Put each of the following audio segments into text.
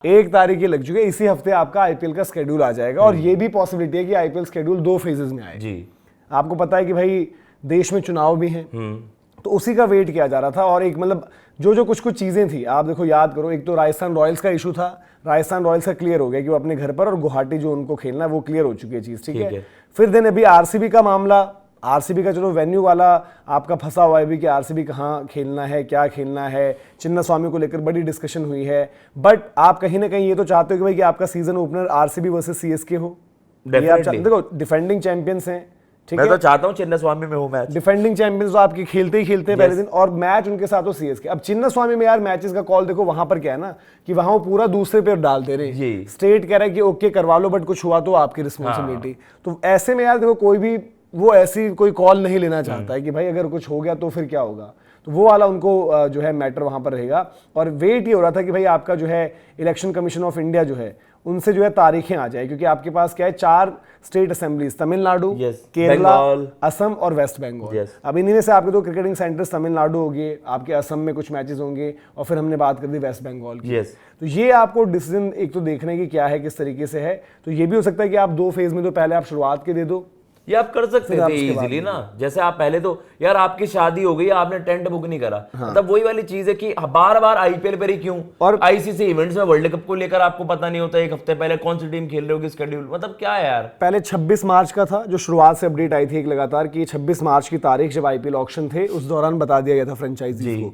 1 तारीख की लग चुकी है, इसी हफ्ते आपका आईपीएल का शेड्यूल आ जाएगा। और ये भी पॉसिबिलिटी है कि आईपीएल शेड्यूल 2 फेजेस में आए जी। आपको पता है कि भाई देश में चुनाव भी हैं, तो उसी का वेट किया जा रहा था। और एक मतलब जो कुछ चीजें थी, आप देखो याद करो, एक तो राजस्थान रॉयल्स का इशू था, राजस्थान रॉयल्स का क्लियर हो गया कि वो अपने घर पर, और गुवाहाटी जो उनको खेलना है वो क्लियर हो चुकी है चीज, ठीक है। फिर देन अभी आरसीबी का मामला, आरसीबी का चलो वेन्यू वाला आपका फंसा हुआ है अभी कि आरसीबी कहाँ खेलना है, क्या खेलना है, चिन्नास्वामी को लेकर बड़ी डिस्कशन हुई है। बट आप कहीं ना कहीं ये तो चाहते हो कि भाई कि आपका season opener RCB versus CSK हो, देखो डिफेंडिंग चैंपियंस हैं, मैं तो चाहता हूं चिन्नास्वामी में हो मैच, डिफेंडिंग चैंपियंस तो आपके खेलते ही खेलते हैं पहले दिन, और मैच उनके साथ हो सीएसके। अब चिन्नास्वामी में यार मैचेस का कॉल देखो, वहां पर क्या है ना कि वहां वो पूरा दूसरे पे डाल दे रहे, स्टेट कह रहा है कि ओके करवा लो, बट कुछ हुआ तो आपकी रिस्पॉन्सिबिलिटी। तो ऐसे में यार देखो कोई भी वो ऐसी कोई कॉल नहीं लेना चाहता है कि भाई अगर कुछ हो गया तो फिर क्या होगा, तो वो वाला उनको जो है मैटर वहां पर रहेगा। और वेट ये हो रहा था कि भाई आपका जो है इलेक्शन कमीशन ऑफ इंडिया जो है उनसे जो है तारीखें आ जाए, क्योंकि आपके पास क्या है 4 स्टेट असेंबलीज, तमिलनाडु, केरला, असम और वेस्ट बंगाल। अब इन्हीं में से आपके 2 क्रिकेटिंग सेंटर्स तमिलनाडु होंगे, आपके असम में कुछ मैचेस होंगे, और फिर हमने बात कर दी वेस्ट बंगाल की। तो ये आपको डिसीजन एक तो देखने की क्या है, किस तरीके से है। तो ये भी हो सकता है कि आप 2 फेज में तो पहले आप शुरुआत के दे दो, ये आप कर सकते थे इजीली ना। जैसे आप पहले तो यार आपकी शादी हो गई, आपने टेंट बुक नहीं करा, मतलब वही वाली चीज है कि बार बार आईपीएल पर ही क्यों, और आईसीसी इवेंट्स में वर्ल्ड कप को लेकर आपको पता नहीं होता 1 हफ्ते पहले कौन सी टीम खेल रही होगी, शेड्यूल मतलब क्या है यार। पहले 26 मार्च का था जो शुरुआत से अपडेट आई थी एक लगातार कि 26 मार्च की तारीख जब आईपीएल ऑक्शन थे उस दौरान बता दिया गया था फ्रेंचाइजी को।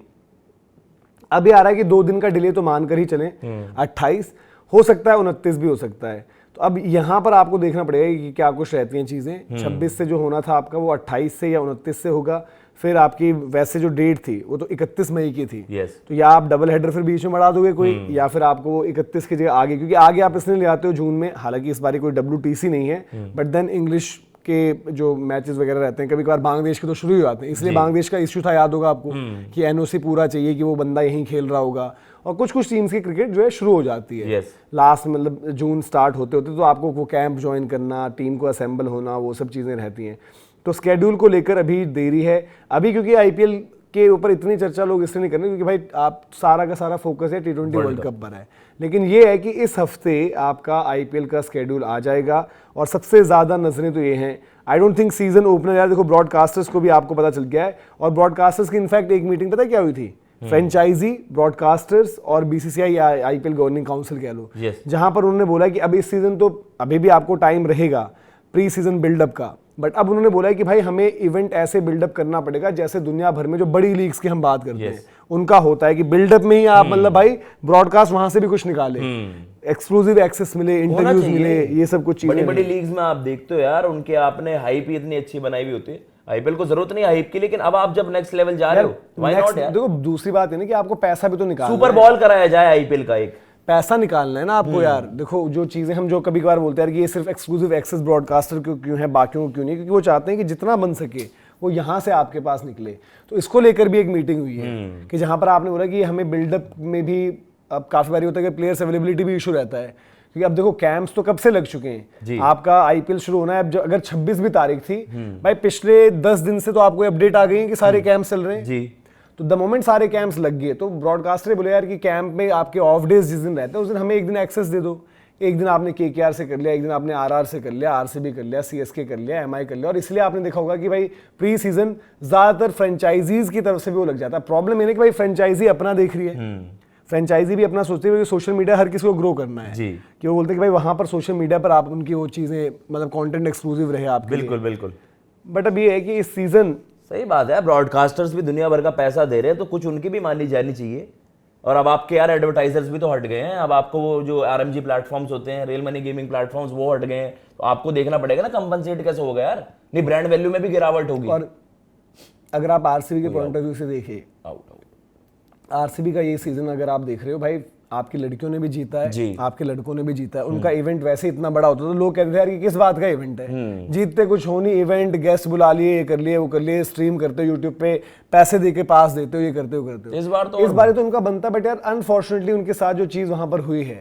अभी आ रहा है कि 2 दिन का डिले तो मानकर ही चले, 28 हो सकता है, 29 भी हो सकता है। तो अब यहां पर आपको देखना पड़ेगा कि क्या कुछ रहती हैं चीजें। 26 से जो होना था आपका वो 28 से या 29 से होगा। फिर आपकी वैसे जो डेट थी वो तो 31 मई की थी, तो या आप डबल हेडर फिर बीच में बढ़ा दोगे कोई, या फिर आपको वो 31 की जगह आगे, क्योंकि आगे आप इसलिए ले आते हो जून में, हालांकि इस बार कोई WTC नहीं है, बट देन इंग्लिश के जो मैचेस वगैरह रहते हैं, कभी कभार बांग्लादेश के तो शुरू ही आते हैं, इसलिए बांग्लादेश का इश्यू था, याद होगा आपको कि एनओसी पूरा चाहिए कि वो बंदा यहीं खेल रहा होगा। और कुछ टीम्स की क्रिकेट जो है शुरू हो जाती है लास्ट मतलब जून स्टार्ट होते होते, तो आपको वो कैंप ज्वाइन करना, टीम को असेंबल होना, वो सब चीज़ें रहती हैं। तो स्केड्यूल को लेकर अभी देरी है अभी, क्योंकि आईपीएल के ऊपर इतनी चर्चा लोग इसलिए नहीं कर रहे क्योंकि भाई आप सारा का सारा फोकस है T20 वर्ल्ड कप पर है। लेकिन ये है कि इस हफ्ते आपका आईपीएल का स्केड्यूल आ जाएगा, और सबसे ज़्यादा नजरें तो ये हैं, I don't think season opener, यार देखो ब्रॉडकास्टर्स को भी आपको पता चल गया है, और ब्रॉडकास्टर्स की इनफैक्ट एक मीटिंग पता है क्या हुई थी, फ्रेंचाइजी, ब्रॉडकास्टर्स और बीसीसीआई आईपीएल गवर्निंग काउंसिल कह लो, जहां पर उन्होंने बोला कि अब इस सीजन तो अभी भी आपको टाइम रहेगा प्री सीजन बिल्डअप का, बट अब उन्होंने बोला है कि भाई हमें इवेंट ऐसे बिल्डअप करना पड़ेगा जैसे दुनिया भर में जो बड़ी लीग्स की हम बात करते हैं उनका होता है कि बिल्डअप में ही आप मतलब भाई ब्रॉडकास्ट वहां से भी कुछ निकाले, एक्सक्लूसिव एक्सेस मिले, इंटरव्यूज मिले, ये सब कुछ चीजें। बड़ी लीग्स में आप देखते हो यार, उनके आपने हाइप ही इतनी अच्छी बनाई हुई होती है, आईपीएल को जरूरत नहीं हाइप की, लेकिन अब आप जब नेक्स्ट लेवल जा रहे हो, व्हाई नॉट यार। देखो दूसरी बात है ना कि आपको पैसा भी तो निकालना है, सुपर बॉल कराया जाए आईपीएल का, एक पैसा निकालना है ना आपको यार। देखो जो चीजें हम जो कभी कभार बोलते हैं कि ये सिर्फ एक्सक्लूसिव एक्सेस ब्रॉडकास्टर क्यों है, बाकियों को क्यों नहीं, क्योंकि वो चाहते हैं कि जितना बन सके वो यहाँ से आपके पास निकले। तो इसको लेकर भी एक मीटिंग हुई है कि जहां पर आपने बोला कि हमें बिल्डअप में भी अब काफी बारी होता है कि प्लेयर्स अवेलेबिलिटी भी इशू रहता है, क्योंकि अब देखो कैंप्स तो कब से लग चुके हैं, आपका आईपीएल शुरू होना है अब अगर 26 भी तारीख थी भाई, पिछले 10 दिन से तो आपको अपडेट आ गई है कि सारे कैंप चल रहे हैं। तो द मोमेंट सारे कैंप्स लग गए तो ब्रॉडकास्टर बोले यार कि कैंप में आपके ऑफ डेज जिस दिन रहते हैं उस दिन हमें एक दिन एक्सेस दे दो, एक दिन आपने केकेआर से कर लिया, एक दिन आपने आरआर से कर लिया, आरसीबी कर लिया, सीएसके कर लिया, एमआई कर लिया। और इसलिए आपने देखा होगा कि भाई प्री सीजन ज्यादातर फ्रेंचाइजीज की तरफ से भी वो लग जाता है। प्रॉब्लम ये नहीं कि भाई फ्रेंचाइजी अपना देख रही है, फ्रेंचाइजी भी अपना सोचती है कि सोशल मीडिया हर किसी को ग्रो करना है कि वो बोलते हैं कि भाई वहां पर सोशल मीडिया पर आप उनकी वो चीजें मतलब कंटेंट एक्सक्लूसिव रहे आपके। बिल्कुल बिल्कुल। बट अब ये है कि इस सीजन सही बात है, ब्रॉडकास्टर्स भी दुनिया भर का पैसा दे रहे हैं तो कुछ उनकी भी मानी जानी चाहिए। और अब आपके यार एडवर्टाइजर्स भी तो हट गए हैं, अब आपको वो जो आरएमजी प्लेटफॉर्म्स होते हैं, रियल मनी गेमिंग प्लेटफॉर्म्स, वो हट गए हैं, तो आपको देखना पड़ेगा ना कंपनसेट कैसे होगा यार, नहीं ब्रांड वैल्यू में भी गिरावट होगी। और अगर आप आरसीबी के पॉइंट ऑफ व्यू से देखिए, आरसीबी का ये सीजन अगर आप देख रहे हो भाई, आपकी लड़कियों ने भी जीता है, आपके लड़कों ने भी जीता है, उनका इवेंट वैसे इतना बड़ा होता है तो लोग कहते थे यार कि किस बात का इवेंट है, जीतते कुछ हो नहीं, इवेंट गेस्ट बुला लिए, ये कर लिए, वो कर लिए, स्ट्रीम करते हो यूट्यूब पे, पैसे दे के पास देते हो, ये करते हो। इस बार तो उनका बनता, बट यार अनफॉर्चुनेटली उनके साथ जो चीज वहां पर हुई है,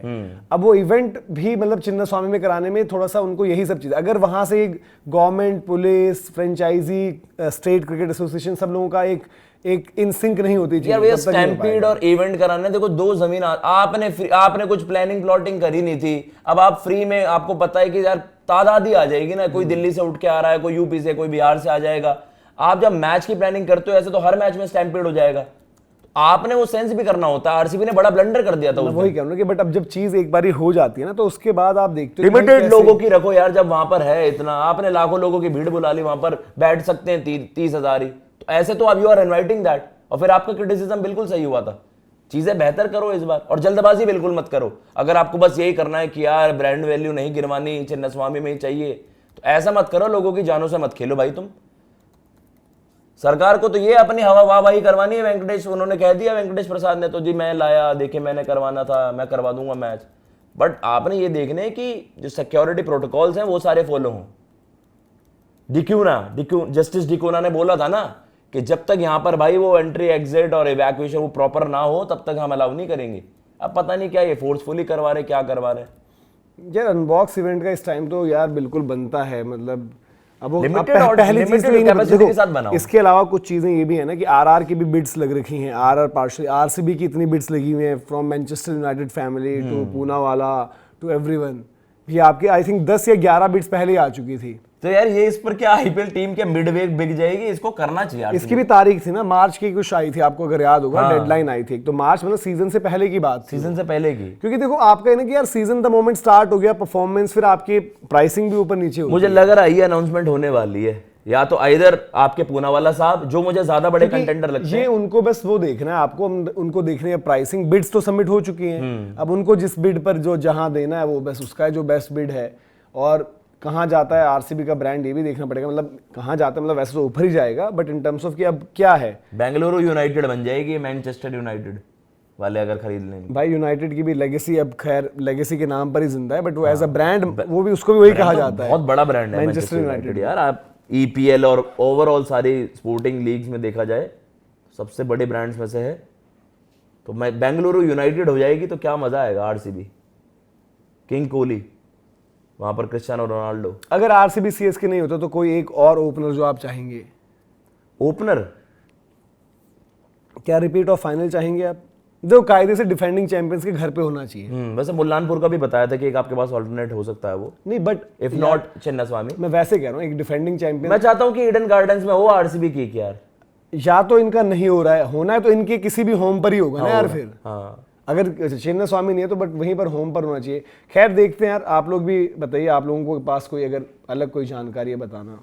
अब वो इवेंट भी मतलब चिन्नास्वामी में कराने में थोड़ा सा उनको यही सब चीज, अगर वहां से government, police, franchisee, state cricket association, सब लोगों का एक इन सिंक नहीं होती यार चीजें, ये तब तक नहीं हो स्टैम्पीड पाएगा। और इवेंट कराने, देखो दो जमीन आपने कुछ प्लानिंग प्लॉटिंग करी नहीं थी, अब आप फ्री में, आपको पता है कि यार तादाद ही आ जाएगी ना, कोई दिल्ली से उठ के आ रहा है, कोई यूपी से, कोई बिहार से आ जाएगा। आप जब मैच की प्लानिंग करते हो ऐसे तो हर मैच में स्टैम्पीड हो जाएगा, तो आपने वो सेंस भी करना होता है। आरसीबी ने बड़ा ब्लंडर कर दिया था मैं उस वही कह रहा हूँ कि बट अब जब चीज एक बारी हो जाती है ना, तो उसके बाद आप देखते हो कि भाई लिमिटेड कैसे- लोगों की रखो यार, जब वहां पर है इतना, आपने लाखों लोगों की भीड़ बुला ली, वहां पर बैठ सकते हैं 30,000 ही, तो ऐसे तो अब यू आर इनवाइटिंग दैट। और फिर आपका क्रिटिसिज्म बिल्कुल सही हुआ था, चीजें बेहतर करो इस बार, और जल्दबाजी बिल्कुल मत करो। अगर आपको बस यही करना है कि यार ब्रांड वैल्यू नहीं गिरवानी, चिन्नास्वामी में ही चाहिए, तो ऐसा मत करो, लोगों की जानों से मत खेलो भाई तुम। सरकार को तो ये अपनी हवा वाहवाही करवानी है। वेंकटेश, उन्होंने कह दिया, वेंकटेश प्रसाद ने तो जी मैं लाया, देखिए मैंने करवाना था, मैं करवा दूंगा मैच, बट आपने ये देखना है कि जो सिक्योरिटी प्रोटोकॉल्स हैं वो सारे फॉलो हों। जस्टिस डिकोना ने बोला था ना कि जब तक यहाँ पर भाई वो एंट्री एग्जिट और इवैक्यूएशन वो प्रॉपर ना हो तब तक हम अलाउ नहीं करेंगे। अब पता नहीं क्या ये फोर्सफुली करवा रहे, क्या करवा रहे। यार अनबॉक्स इवेंट का इस टाइम तो यार बिल्कुल बनता है, मतलब अब वो Limited अब और पहली चीज limited तो ये नहीं, capacity देखो, के साथ बनाओ। इसके अलावा कुछ चीजें ये भी है ना कि आरआर की भी बिड्स लग रखी हैं, आरआर पार्शली, आरसीबी की इतनी बिड्स लगी हुई हैं, from Manchester United family to Poonawala to everyone. ये आपके आई थिंक 10 या 11 बिड्स पहले ही आ चुकी थी। तो यार ये इस पर क्या आईपीएल टीम के मिड वेग बिक जाएगी, इसको करना चाहिए यार। इसकी भी तारीख थी ना, मार्च की कुछ आई थी, आपको अगर याद होगा, डेडलाइन आई थी, तो मार्च मतलब सीजन से पहले की बात थी। सीजन से पहले की। क्योंकि देखो आपका है ना कि यार सीजन द मोमेंट स्टार्ट हो गया, परफॉर्मेंस, फिर आपकी प्राइसिंग भी ऊपर नीचे होगी। मुझे लग रहा है ये अनाउंसमेंट होने वाली है, या तो आइदर आपके पूनावाला साहब, जो मुझे ज्यादा बड़े कंटेंडर लगते ये हैं, उनको बस वो देखना है, आपको उनको देखना है प्राइसिंग। बिड्स तो सबमिट हो चुकी हैं, अब उनको जिस बिड पर जो जहां देना है वो बस उसका है जो बेस्ट बिड है, और कहाँ जाता है आरसीबी का ब्रांड ये भी देखना पड़ेगा। मतलब कहाँ जाता है, मतलब वैसे तो ऊपर ही जाएगा, बट इन टर्म्स ऑफ कि अब क्या है, बेंगलुरु यूनाइटेड बन जाएगी, मैनचेस्टर यूनाइटेड वाले अगर खरीद लेंगे। भाई यूनाइटेड की भी लेगेसी अब खैर लेगेसी के नाम पर ही जिंदा है, बट वो एज अ ब्रांड वो भी, उसको भी वही कहा जाता है, बहुत बड़ा ब्रांड है मैनचेस्टर यूनाइटेड। यार। आप ईपीएल और ओवरऑल सारी स्पोर्टिंग लीग्स में देखा जाए सबसे बड़े ब्रांड्स में से है, तो मैं बेंगलुरु यूनाइटेड हो जाएगी तो क्या मजा आएगा। आरसीबी, किंग कोहली, वहां पर क्रिस्टियानो रोनाल्डो। अगर आरसीबी सीएसके नहीं होता तो कोई एक और ओपनर जो आप चाहेंगे? ओपनर क्या रिपीट ऑफ फाइनल चाहेंगे आप? जो कायदे से डिफेंडिंग चैंपियंस के घर पे होना चाहिए। वैसे मुल्लानपुर का भी बताया था कि एक आपके पास ऑल्टरनेट हो सकता है वो, नहीं बट इफ नॉट चिन्नास्वामी। मैं वैसे कह रहा हूँ एक डिफेंडिंग चैंपियन, मैं चाहता हूं कि ईडन गार्डन्स में हो आरसीबी की यार। या तो इनका नहीं हो रहा है, होना है तो इनके किसी भी होम पर ही होगा ना यार। फिर हाँ, अगर चिन्नास्वामी नहीं है तो बट वहीं पर होम पर होना चाहिए। खैर देखते हैं यार, आप लोग भी बताइए, आप लोगों के पास कोई अगर अलग कोई जानकारी है बताना।